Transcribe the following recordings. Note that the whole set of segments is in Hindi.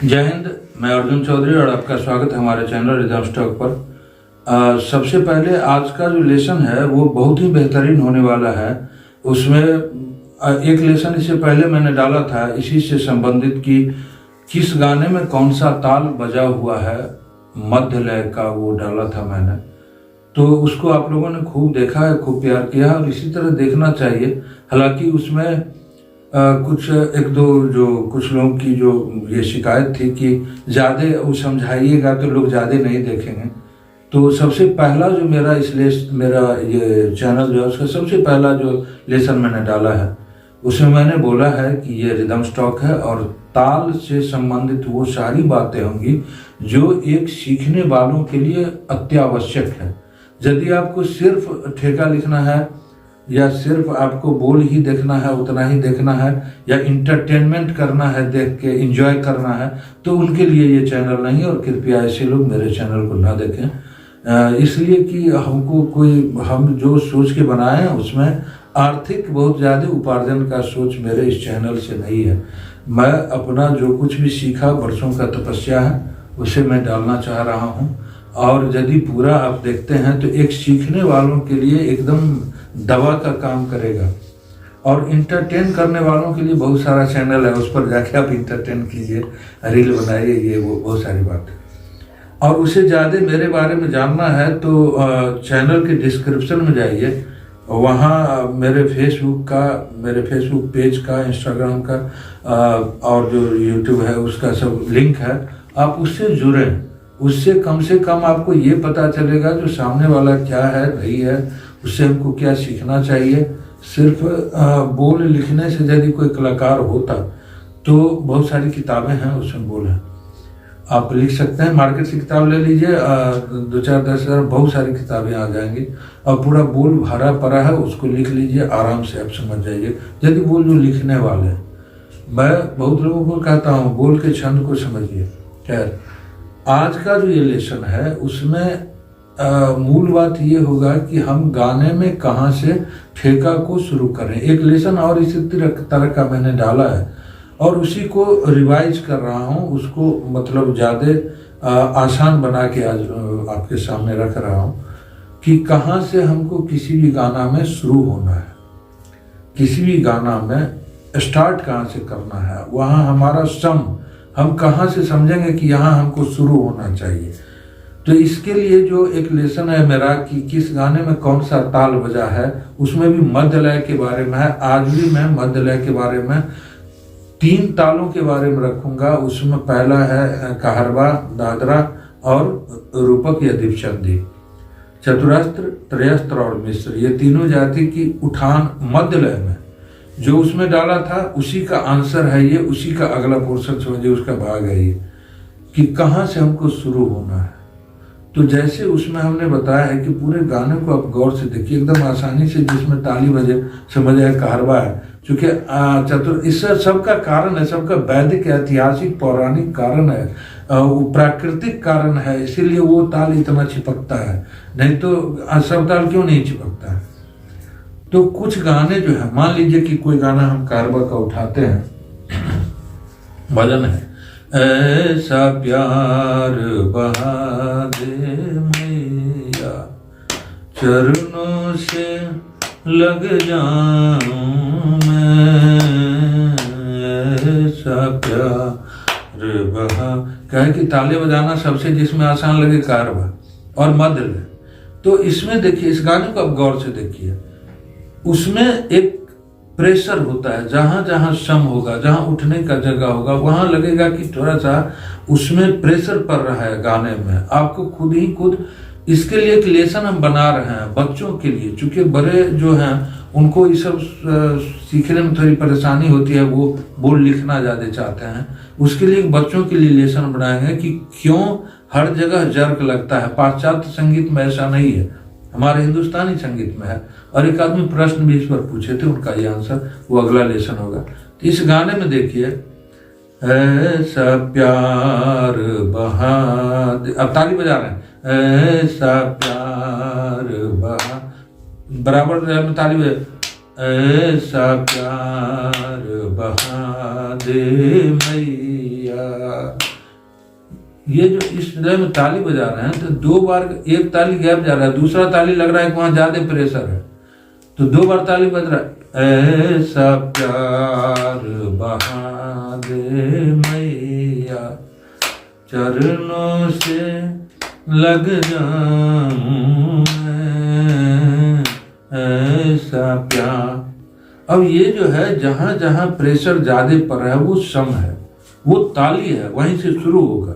जय हिंद। मैं अर्जुन चौधरी और आपका स्वागत है हमारे चैनल रिदम स्टॉक पर। सबसे पहले आज का जो लेसन है वो बहुत ही बेहतरीन होने वाला है। उसमें एक लेसन इससे पहले मैंने डाला था इसी से संबंधित कि किस गाने में कौन सा ताल बजा हुआ है, मध्य लय का वो डाला था मैंने। तो उसको आप लोगों ने खूब देखा है, खूब प्यार किया है और इसी तरह देखना चाहिए। हालांकि उसमें कुछ एक दो जो कुछ लोगों की जो ये शिकायत थी कि ज़्यादा वो समझाइएगा तो लोग ज़्यादा नहीं देखेंगे। तो सबसे पहला जो मेरा ये चैनल जो है उसका सबसे पहला जो लेसन मैंने डाला है उसमें मैंने बोला है कि ये रिदम स्टॉक है और ताल से संबंधित वो सारी बातें होंगी जो एक सीखने वालों के लिए अत्यावश्यक है। यदि आपको सिर्फ ठेका लिखना है या सिर्फ आपको बोल ही देखना है, उतना ही देखना है, या इंटरटेनमेंट करना है, देख के एंजॉय करना है, तो उनके लिए ये चैनल नहीं। और कृपया ऐसे लोग मेरे चैनल को ना देखें, इसलिए कि हम जो सोच के बनाए हैं उसमें आर्थिक बहुत ज़्यादा उपार्जन का सोच मेरे इस चैनल से नहीं है। मैं अपना जो कुछ भी सीखा, वर्षों का तपस्या है, उसे मैं डालना चाह रहा हूँ। और यदि पूरा आप देखते हैं तो एक सीखने वालों के लिए एकदम दवा का काम करेगा। और इंटरटेन करने वालों के लिए बहुत सारा चैनल है, उस पर जाके आप इंटरटेन कीजिए, रील बनाइए, ये वो बहुत सारी बात है। और उससे ज़्यादा मेरे बारे में जानना है तो चैनल के डिस्क्रिप्शन में जाइए, वहाँ मेरे फेसबुक पेज का, इंस्टाग्राम का और जो यूट्यूब है उसका सब लिंक है। आप उससे जुड़ें, उससे कम आपको ये पता चलेगा जो सामने वाला क्या है, नहीं है, उससे हमको क्या सीखना चाहिए। सिर्फ बोल लिखने से यदि कोई कलाकार होता तो बहुत सारी किताबें हैं उसमें बोल है, आप लिख सकते हैं। मार्केट से किताब ले लीजिए, 2-4-10 बहुत सारी किताबें आ जाएंगी और पूरा बोल भरा पड़ा है, उसको लिख लीजिए, आराम से आप समझ जाइए। यदि बोल जो लिखने वाले हैं, मैं बहुत लोगों को कहता हूँ बोल के छंद को समझिए। खैर, आज का जो ये लेसन है उसमें मूल बात ये होगा कि हम गाने में कहाँ से ठेका को शुरू करें। एक लेसन और इसी तरह का मैंने डाला है और उसी को रिवाइज कर रहा हूँ, उसको मतलब ज़्यादा आसान बना के आज आपके सामने रख रहा हूँ कि कहाँ से हमको किसी भी गाना में शुरू होना है, किसी भी गाना में स्टार्ट कहाँ से करना है, वहाँ हमारा सम हम कहाँ से समझेंगे कि यहाँ हमको शुरू होना चाहिए। तो इसके लिए जो एक लेसन है मेरा कि किस गाने में कौन सा ताल बजा है, उसमें भी मध्य लय के बारे में है। आज भी मैं मध्य लय के बारे में 3 तालों के बारे में रखूंगा। उसमें पहला है कहरवा, दादरा और रूपक या दीपचंदी। चतुरस्त्र, त्रयस्त्र और मिश्र, ये तीनों जाति की उठान मध्य लय में जो उसमें डाला था उसी का आंसर है ये, उसी का अगला पोर्शन समझिए, उसका भाग है ये कि कहाँ से हमको शुरू होना है। तो जैसे उसमें हमने बताया है कि पूरे गाने को आप गौर से देखिए, एकदम आसानी से जिसमें ताली बजे समझ आए कहरवा है, क्योंकि इससे सबका कारण है, सबका वैदिक, ऐतिहासिक, पौराणिक कारण है, वो प्राकृतिक कारण है, इसीलिए वो ताल इतना चिपकता है, नहीं तो सब ताल क्यों नहीं चिपकता है। तो कुछ गाने जो है, मान लीजिए कि कोई गाना हम कहरवा का उठाते हैं, भजन है, ऐसा प्यार बहा दे मैया, चरणों से लग जाऊं मैं, ऐसा प्यार बहा, कहे कि ताले बजाना सबसे जिसमें आसान लगे कहरवा और मध्य लय। तो इसमें देखिए, इस गाने को आप गौर से देखिए, उसमें एक प्रेशर होता है, जहां जहां सम होगा, जहां उठने का जगह होगा, वहां लगेगा कि थोड़ा सा उसमें प्रेशर पड़ रहा है गाने में, आपको खुद। इसके लिए एक लेसन हम बना रहे हैं बच्चों के लिए, चूंकि बड़े जो हैं उनको ये सब सीखने में थोड़ी परेशानी होती है, वो बोल लिखना ज़्यादा चाहते हैं। उसके लिए बच्चों के लिए लेसन बनाएंगे कि क्यों हर जगह जर्क लगता है। पाश्चात्य संगीत में ऐसा नहीं है, हमारे हिंदुस्तानी संगीत में है। और एक आदमी प्रश्न भी इस पर पूछे थे, उनका ये आंसर वो अगला लेसन होगा। तो इस गाने में देखिए, ऐसा प्यार बहा, अब ताली बजा रहे हैं, ऐसा प्यार बहा, बराबर में ताली बजा, ऐसा प्यार बहा दे मैया। ये जो इस लय में ताली बजा रहे हैं तो 2 बार एक ताली गैप जा रहा है, दूसरा ताली लग रहा है कि वहां ज्यादा प्रेशर है, तो 2 बार ताली बज रहा है। ऐसा प्यार बहा दे मैया, चरणों से लग जाऊं मैं, ऐसा प्यार। अब ये जो है जहां जहां प्रेशर ज्यादा पड़ रहा है वो सम है, वो ताली है, वहीं से शुरू होगा।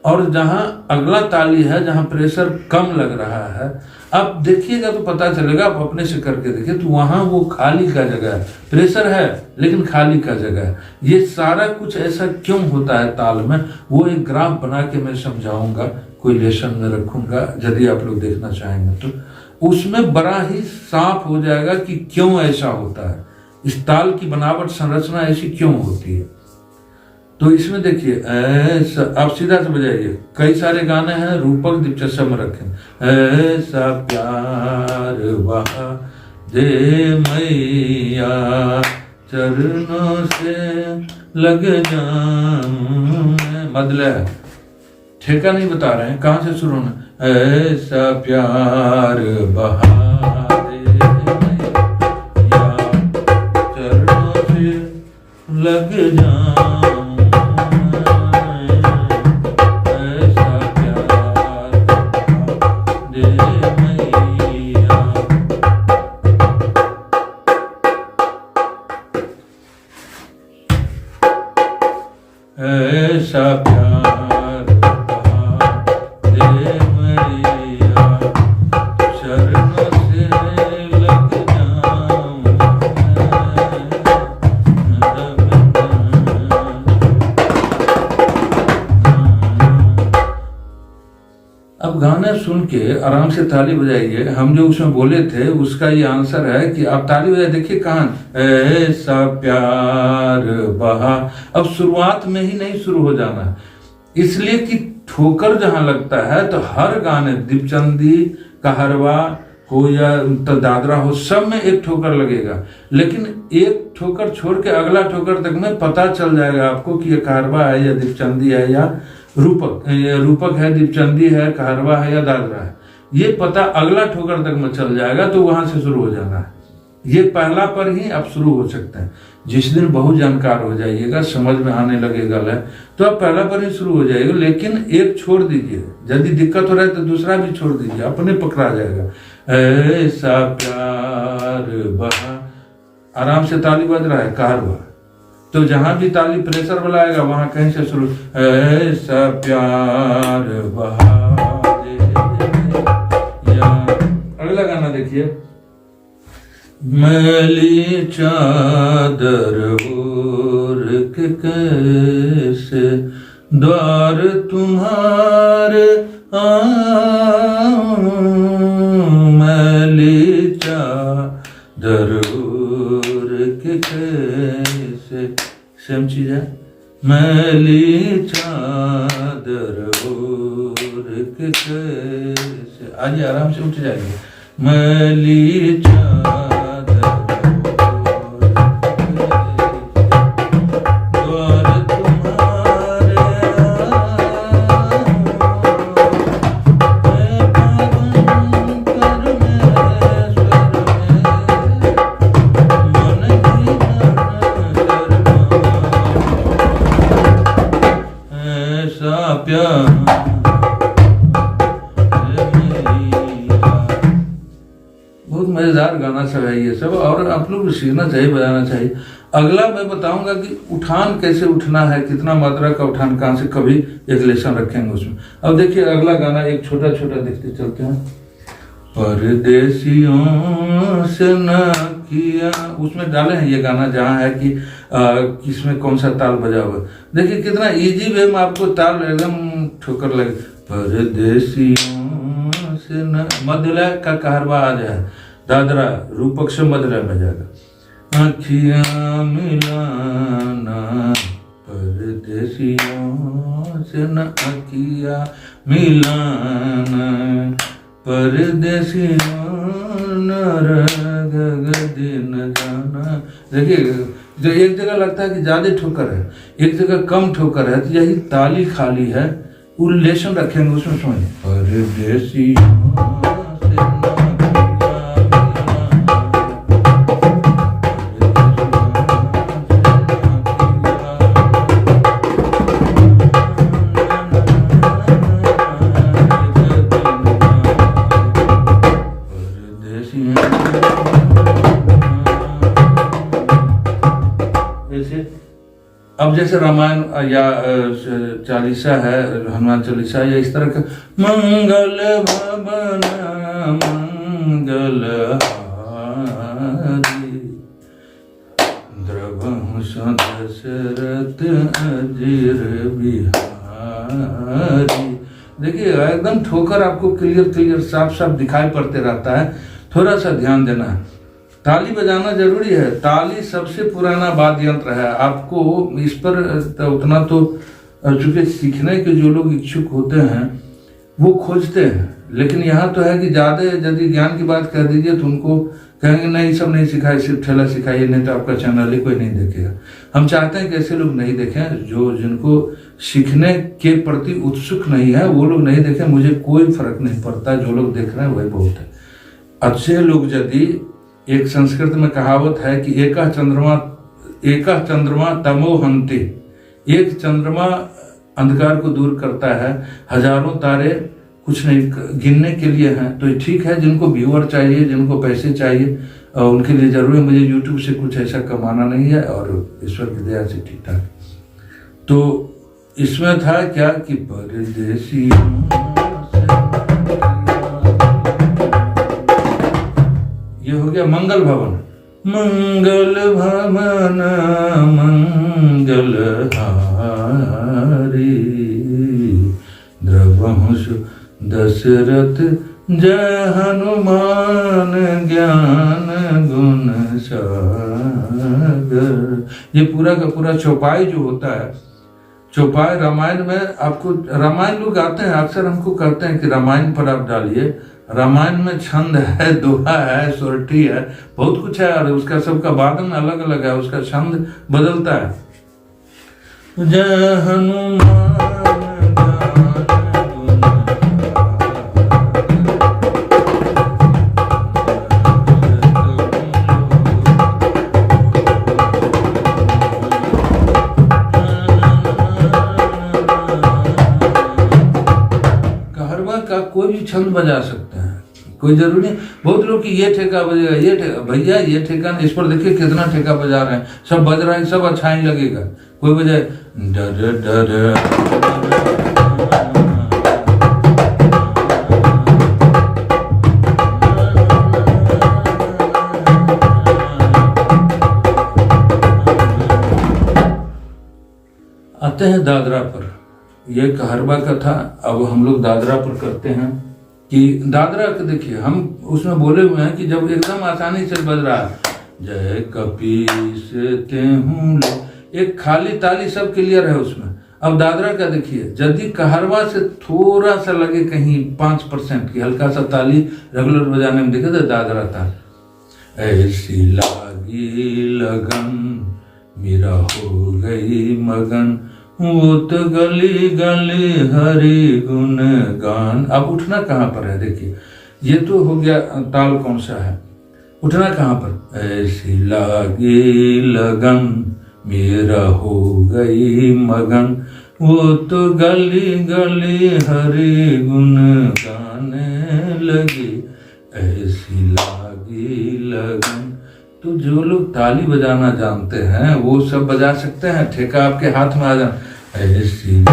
और जहां अगला ताली है जहां प्रेशर कम लग रहा है, आप देखिएगा तो पता चलेगा, आप अपने से करके देखिए तो वहां वो खाली का जगह है, प्रेशर है लेकिन खाली का जगह है। ये सारा कुछ ऐसा क्यों होता है ताल में, वो एक ग्राफ बना के मैं समझाऊंगा, कोई लेसन में रखूंगा, यदि आप लोग देखना चाहेंगे तो उसमें बड़ा ही साफ हो जाएगा कि क्यों ऐसा होता है, इस ताल की बनावट संरचना ऐसी क्यों होती है। तो इसमें देखिए ऐसा, आप सीधा से बजाइए, कई सारे गाने हैं, रूपक दिपचर्चा में रखें। ऐसा प्यार बहा दे मैया, चरणों से लग जाऊं मैं, मदले ठेका नहीं बता रहे हैं, कहां से शुरू होना। ऐसा प्यार बहा दे मैया, चरणों से लग जाऊं, ऐसा प्यार बहा दे मैया, चरणों से लग जाऊं अब गाना सुन के आराम से ताली बजाइए। हम जो उसमें बोले थे उसका ये आंसर है कि आप ताली बजाइए, देखिए कहां ऐसा प्यार बहा। अब शुरुआत में ही नहीं शुरू हो जाना, इसलिए कि ठोकर जहां लगता है तो हर गाने, दीपचंदी कहरवा हो या तो दादरा हो, सब में एक ठोकर लगेगा, लेकिन एक ठोकर छोड़ के अगला ठोकर तक में पता चल जाएगा आपको कि ये कहरवा है या दीपचंदी है या रूपक है, दीपचंदी है, कहरवा है या दादरा है। ये पता अगला ठोकर तक में चल जाएगा, तो वहां से शुरू हो जाना है। ये पहला पर ही आप शुरू हो सकते हैं। जिस दिन बहुत जानकार हो जाइएगा, समझ में आने लगेगा लय, तो आप पहला पर ही शुरू हो जाएगा, लेकिन एक छोड़ दीजिए, यदि दिक्कत हो रहा है तो दूसरा भी छोड़ दीजिए, अपने पकड़ा जाएगा। ऐसा प्यार बहा, आराम से ताली बज रहा है कहरवा, तो जहां भी ताली प्रेशर वाला आएगा वहां कहीं से शुरू। ऐसा प्यार बहा दे या, अगला गाना देखिए। मैली चादर ओढ़ के कैसे द्वार तुम्हारे आऊं, मैली चादर ओढ़ के कैसे, सेम चीज है, मैली चादर ओढ़ के कैसे, आइए आराम से उठ जाइए। मैली चादर बहुत मजेदार गाना सब है ये सब, और आप लोग सीखना चाहिए, बजाना चाहिए। अगला मैं बताऊंगा कि उठान कैसे उठना है, कितना मात्रा का उठान कहाँ से, कभी एक लेसन रखेंगे उसमें। अब देखिए अगला गाना एक छोटा छोटा देखते चलते हैं। परदेसियों से न किया, उसमें डाले हैं ये गाना जहाँ है कि किसमें कौन सा ताल बजा हुआ। देखिए कितना इजी वे में आपको ताल एकदम ठोकर लगे। परदेसियों से न, मध्यलय का कहरवा आ जाए, दादरा रूपक से मध्यलय में जाएगा। अखियां मिलाना परदेसियों से न, अखियां मिलाना परदेसियों न, रग दिन देखिए, जो एक जगह लगता है कि ज्यादा ठोकर है, एक जगह कम ठोकर है, तो यही ताली खाली है। वो लेशन रखेंगे उसमें, समझिए परदेसी अब जैसे रामायण या चालीसा है, हनुमान चालीसा, या इस तरह का मंगल भवन मंगल हारी द्रवहु दशरथ अजीर बिहारी। देखिए एकदम ठोकर आपको क्लियर साफ साफ दिखाई पड़ते रहता है, थोड़ा सा ध्यान देना है। ताली बजाना जरूरी है, ताली सबसे पुराना वाद्य यंत्र है। आपको इस पर उतना तो चूंकि सीखने के जो लोग इच्छुक होते हैं वो खोजते हैं, लेकिन यहाँ तो है कि ज़्यादा यदि ज्ञान की बात कह दीजिए तो उनको कहेंगे नहीं सब नहीं सिखाए, सिर्फ ठेला सिखाइए, नहीं तो आपका चैनल ही कोई नहीं देखेगा। हम चाहते हैं कि ऐसे लोग नहीं देखें, जो जिनको सीखने के प्रति उत्सुक नहीं है वो लोग नहीं देखें, मुझे कोई फर्क नहीं पड़ता, जो लोग देख रहे हैं वही बहुत है। अच्छे लोग यदि, एक संस्कृत में कहावत है कि एका चंद्रमा तमो हंते, एक चंद्रमा अंधकार को दूर करता है, हजारों तारे कुछ नहीं गिनने के लिए हैं। तो ठीक है, जिनको व्यूअर चाहिए, जिनको पैसे चाहिए, उनके लिए जरूर है। मुझे यूट्यूब से कुछ ऐसा कमाना नहीं है और ईश्वर की दया से ठीक ठाक। तो इसमें था क्या कि परदेसी ये हो गया मंगल भवन, मंगल भवन मंगल हारी द्रवहु दशरथ जय हनुमान ज्ञान गुण सागर। ये पूरा का पूरा चौपाई जो होता है, चौपाई रामायण में आपको, रामायण लोग आते हैं अक्सर हमको कहते हैं कि रामायण पर आप डालिए। रामायण में छंद है, दोहा है, सोरठी है, बहुत कुछ है, और उसका सबका वादन अलग अलग है, उसका छंद बदलता है। जय हनुमान का कोई भी छंद बजा सकते हैं, कोई जरूरी नहीं। बहुत लोग कि ये ठेका बजेगा, ये ठेका, भैया ये ठेका नहीं, इस पर देखिए कितना ठेका बजा रहे हैं, सब बज रहा है, सब अच्छा ही लगेगा। कोई बजाए डर डर आते हैं दादरा पर। ये कहरबा का था, अब हम लोग दादरा पर करते हैं। कि दादरा का देखिए, हम उसमें बोले हुए हैं कि जब एकदम आसानी से बज रहा है, जय कपीस तेहूं, एक खाली ताली सब क्लियर है उसमें। अब दादरा का देखिए, यदि कहरबा से थोड़ा सा लगे कहीं 5% की हल्का सा ताली रेगुलर बजाने में दिखे तो दादरा था। ऐसी लागी लगन मेरा हो गई मगन, वो तो गली गली हरि गुण गान। अब उठना कहाँ पर है, देखिए ये तो हो गया ताल कौन सा है, उठना कहाँ पर, ऐसी लागी लगन मेरा हो गई मगन, वो तो गली गली हरि गुण गाने लगी, ऐसी लागी लगन। तो जो लोग ताली बजाना जानते हैं वो सब बजा सकते हैं, ठेका आपके हाथ में आ जाए। ऐसी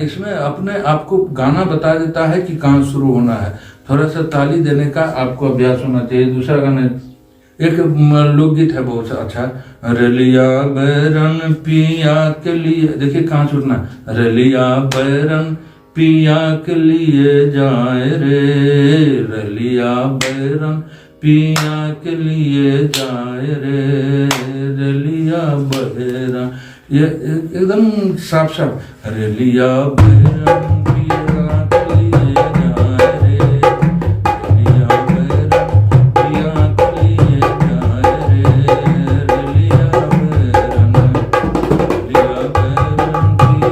इसमें अपने आपको गाना बता देता है कि कहाँ शुरू होना है। थोड़ा सा ताली देने का आपको अभ्यास होना चाहिए। दूसरा गाना, एक लोकगीत है बहुत अच्छा, रलिया बैरन पिया के लिए, देखिए कहाँ छूटना, रलिया बैरन पिया के लिए जाए रे, रलिया बैरन पिया के लिए जाए रे, रलिया बैरन। ये एकदम साफ साफ, रलिया बैरन पिया के लिए जाए रे, रलिया बैरन पिया के लिए जाए रे, रलिया बैरन, रलिया बैरन पिया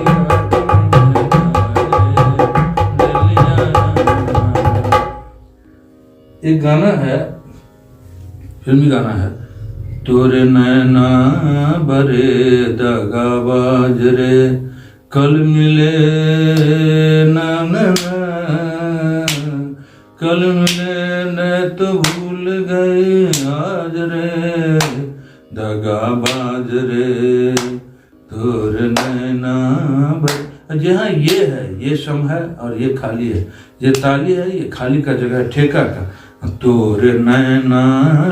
के लिए जाए रे। एक गाना है, फिल्मी गाना है, तोरे नैना बरे दगाबाज रे, कल मिले ना कल मिले न तो भूल गए आज रे, दगाबाज रे, तोरे नैना बरे। जी हाँ, ये है, ये सम है और ये खाली है, ये ताली है, ये खाली का जगह है, ठेका का। तोरे नैना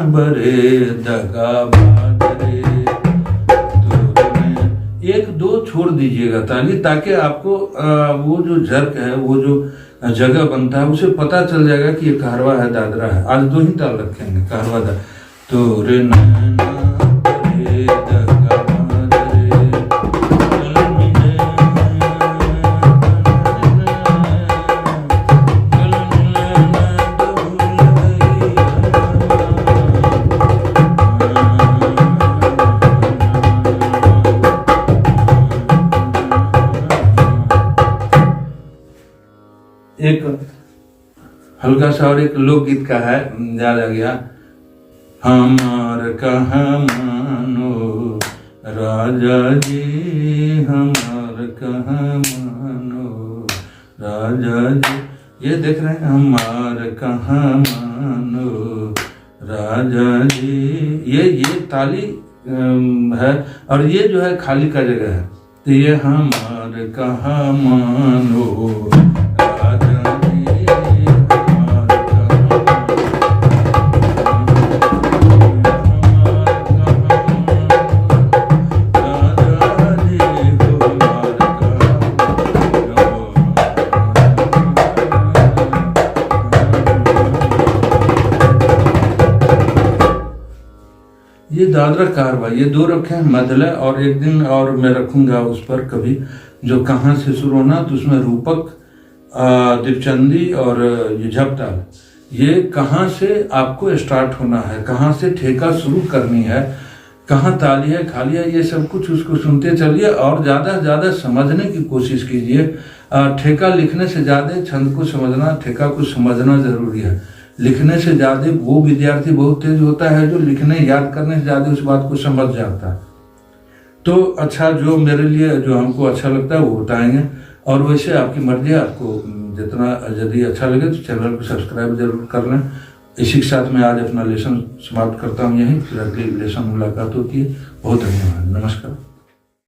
बरे दगाबाज रे, तोरे एक दो छोड़ दीजिएगा ताली, ताकि आपको वो जो झर्क है, वो जो जगह बनता है, उसे पता चल जाएगा कि ये कहरवा है, दादरा है। आज दो ही ताल रखेंगे, कहरवा दा। तोरे नैना बरे दगाबाज रे, एक हल्का सा और एक लोकगीत का है, याद आ गया। हमार कहा मानो राजा जी, हमार कहा मानो राजा जी। ये देख रहे हैं, हमार कहा मानो राजा जी। ये ताली है और ये जो है खाली का जगह है, तो ये हमार कहा मानो राजा जी, हमार कहा राजा जी, हमार ये दादरा कारवा, ये दो रखे हैं, मदला, और एक दिन और मैं रखूंगा उस पर कभी, जो कहाँ से शुरू होना, तो उसमें रूपक, दीपचंदी और ये झपताल, ये कहाँ से आपको स्टार्ट होना है, कहाँ से ठेका शुरू करनी है, कहाँ ताली है, खाली है, ये सब कुछ उसको सुनते चलिए और ज़्यादा से ज़्यादा समझने की कोशिश कीजिए। ठेका लिखने से ज़्यादा छंद को समझना, ठेका को समझना ज़रूरी है। लिखने से ज़्यादा वो विद्यार्थी बहुत तेज होता है जो लिखने याद करने से ज़्यादा उस बात को समझ जाता है। तो अच्छा, जो मेरे लिए जो हमको अच्छा लगता है वो बताएंगे, और वैसे आपकी मर्जी है, आपको जितना यदि अच्छा लगे तो चैनल को सब्सक्राइब जरूर कर लें। इसी के साथ मैं आज अपना लेसन समाप्त करता हूँ यहीं, फिर अगली लेसन मुलाकात होती है। बहुत धन्यवाद, नमस्कार।